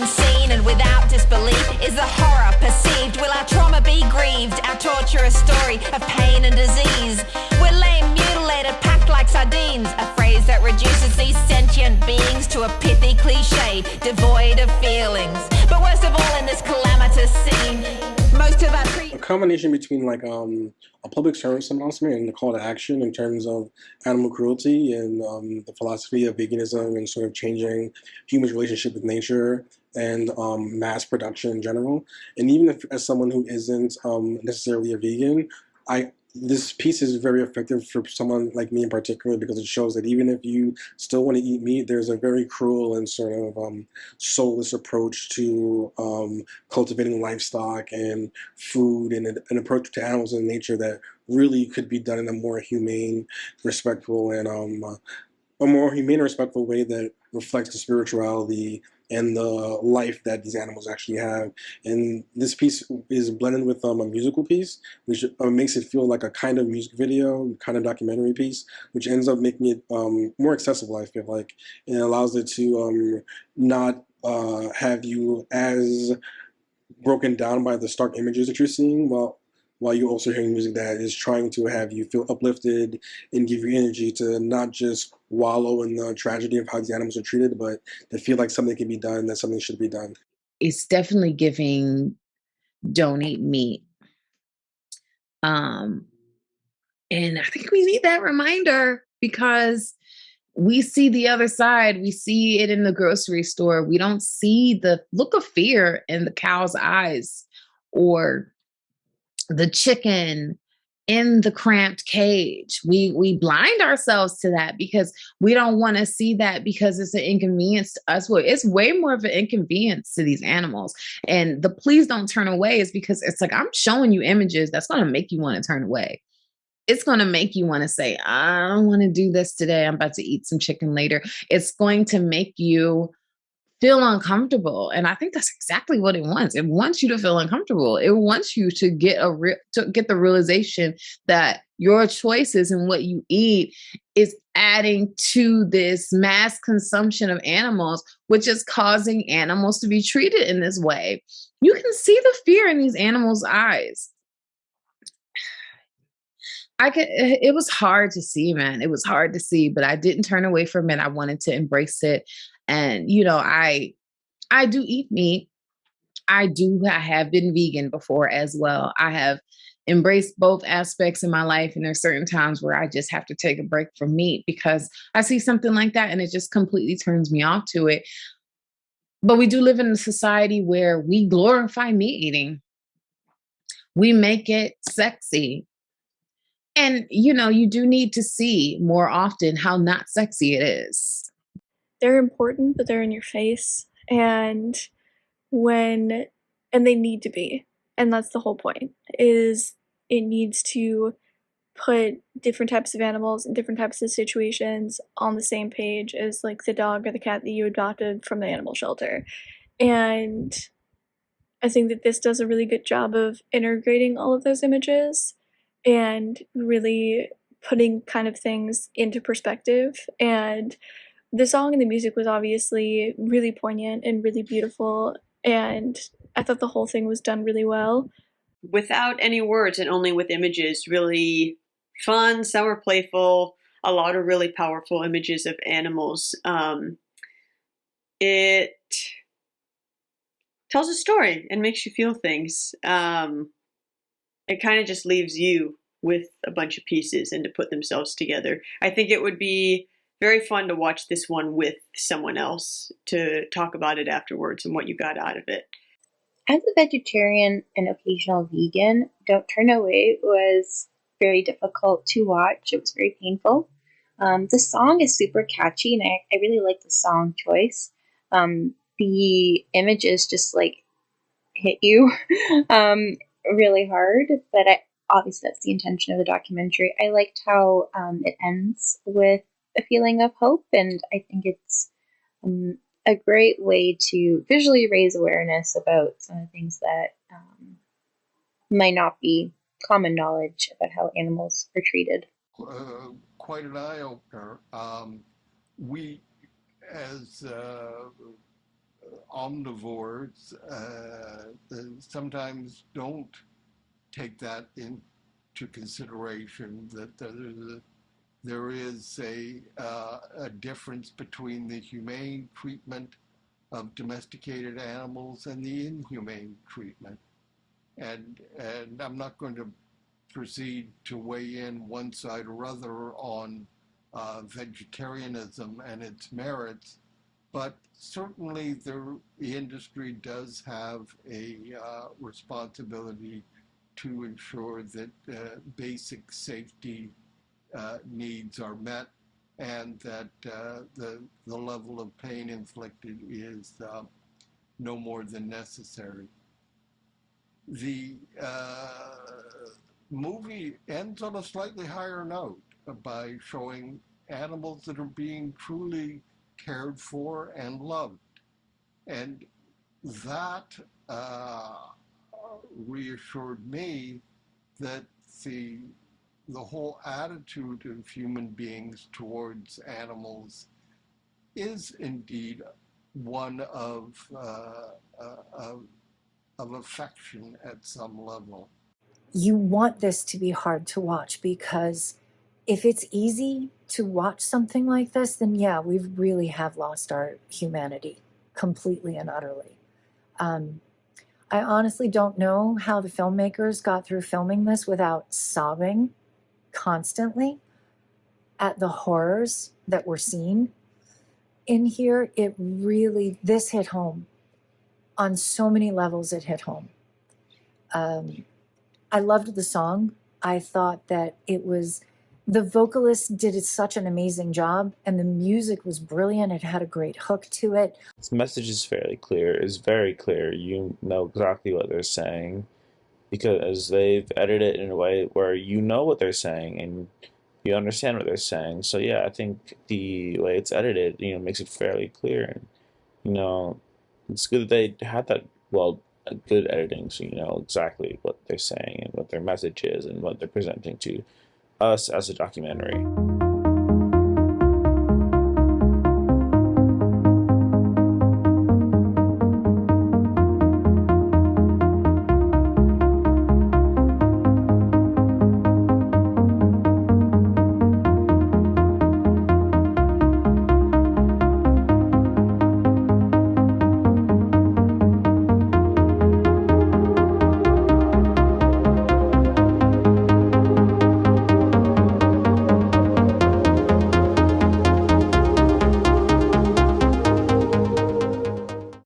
and seen, and without disbelief is the horror perceived. Will our trauma be grieved? Our torturous story of pain and disease. We're lame, mutilated, packed like sardines. A phrase that reduces these sentient beings to a pithy cliche, devoid of feelings. But worst of all in this calamitous scene, most of our a combination between like a public service announcement and a call to action in terms of animal cruelty and the philosophy of veganism and sort of changing humans' relationship with nature and mass production in general. And even if, as someone who isn't necessarily a vegan, I this piece is very effective for someone like me in particular because it shows that even if you still want to eat meat, there's a very cruel and sort of soulless approach to cultivating livestock and food and an approach to animals and nature that really could be done in a more humane, respectful, and a more humane and respectful way that reflects the spirituality and the life that these animals actually have. And this piece is blended with a musical piece, which makes it feel like a kind of music video, kind of documentary piece, which ends up making it more accessible, I feel like. And it allows it to not have you as broken down by the stark images that you're seeing, while you're also hearing music that is trying to have you feel uplifted and give you energy to not just wallow in the tragedy of how these animals are treated, but to feel like something can be done, that something should be done. It's definitely giving don't eat meat. And I think we need that reminder because we see the other side. We see it in the grocery store. We don't see the look of fear in the cow's eyes or the chicken in the cramped cage. We blind ourselves to that because we don't want to see that because it's an inconvenience to us. Well, it's way more of an inconvenience to these animals. And the please don't turn away is because it's like, I'm showing you images that's going to make you want to turn away. It's going to make you want to say, I don't want to do this today. I'm about to eat some chicken later. It's going to make you feel uncomfortable. And I think that's exactly what it wants. It wants you to feel uncomfortable. It wants you to get the realization that your choices and what you eat is adding to this mass consumption of animals, which is causing animals to be treated in this way. You can see the fear in these animals' eyes. It was hard to see, man. It was hard to see, but I didn't turn away from it. I wanted to embrace it. And, I do eat meat. I have been vegan before as well. I have embraced both aspects in my life. And there's certain times where I just have to take a break from meat because I see something like that and it just completely turns me off to it. But we do live in a society where we glorify meat eating. We make it sexy. And, you do need to see more often how not sexy it is. They're important, but they're in your face. And they need to be. And that's the whole point, is it needs to put different types of animals in different types of situations on the same page as like the dog or the cat that you adopted from the animal shelter. And I think that this does a really good job of integrating all of those images and really putting kind of things into perspective. And the song and the music was obviously really poignant and really beautiful, and I thought the whole thing was done really well. Without any words and only with images, really fun, some were playful, a lot of really powerful images of animals. It tells a story and makes you feel things. It kind of just leaves you with a bunch of pieces and to put themselves together. I think it would be very fun to watch this one with someone else to talk about it afterwards and what you got out of it. As a vegetarian and occasional vegan, Don't Turn Away was very difficult to watch. It was very painful. The song is super catchy, and I really like the song choice. The images just like hit you really hard, but obviously that's the intention of the documentary. I liked how it ends with a feeling of hope, and I think it's a great way to visually raise awareness about some of the things that might not be common knowledge about how animals are treated. Quite an eye-opener. We, as omnivores sometimes don't take that into consideration, that there is a difference between the humane treatment of domesticated animals and the inhumane treatment. And I'm not going to proceed to weigh in one side or other on vegetarianism and its merits, but certainly the industry does have a responsibility to ensure that basic safety needs are met, and that the level of pain inflicted is no more than necessary. The movie ends on a slightly higher note by showing animals that are being truly cared for and loved. And that reassured me that the whole attitude of human beings towards animals is indeed one of affection at some level. You want this to be hard to watch, because if it's easy to watch something like this, then yeah, we really have lost our humanity completely and utterly. I honestly don't know how the filmmakers got through filming this without sobbing constantly at the horrors that were seen in here. It really, this hit home on so many levels. It hit home. I loved the song. I thought that the vocalist did such an amazing job, and the music was brilliant. It had a great hook to it. Its message is fairly clear, is very clear. You know exactly what they're saying, because they've edited it in a way where you know what they're saying and you understand what they're saying. So yeah, I think the way it's edited, makes it fairly clear. And, it's good that they had that, good editing, so you know exactly what they're saying and what their message is and what they're presenting to us as a documentary.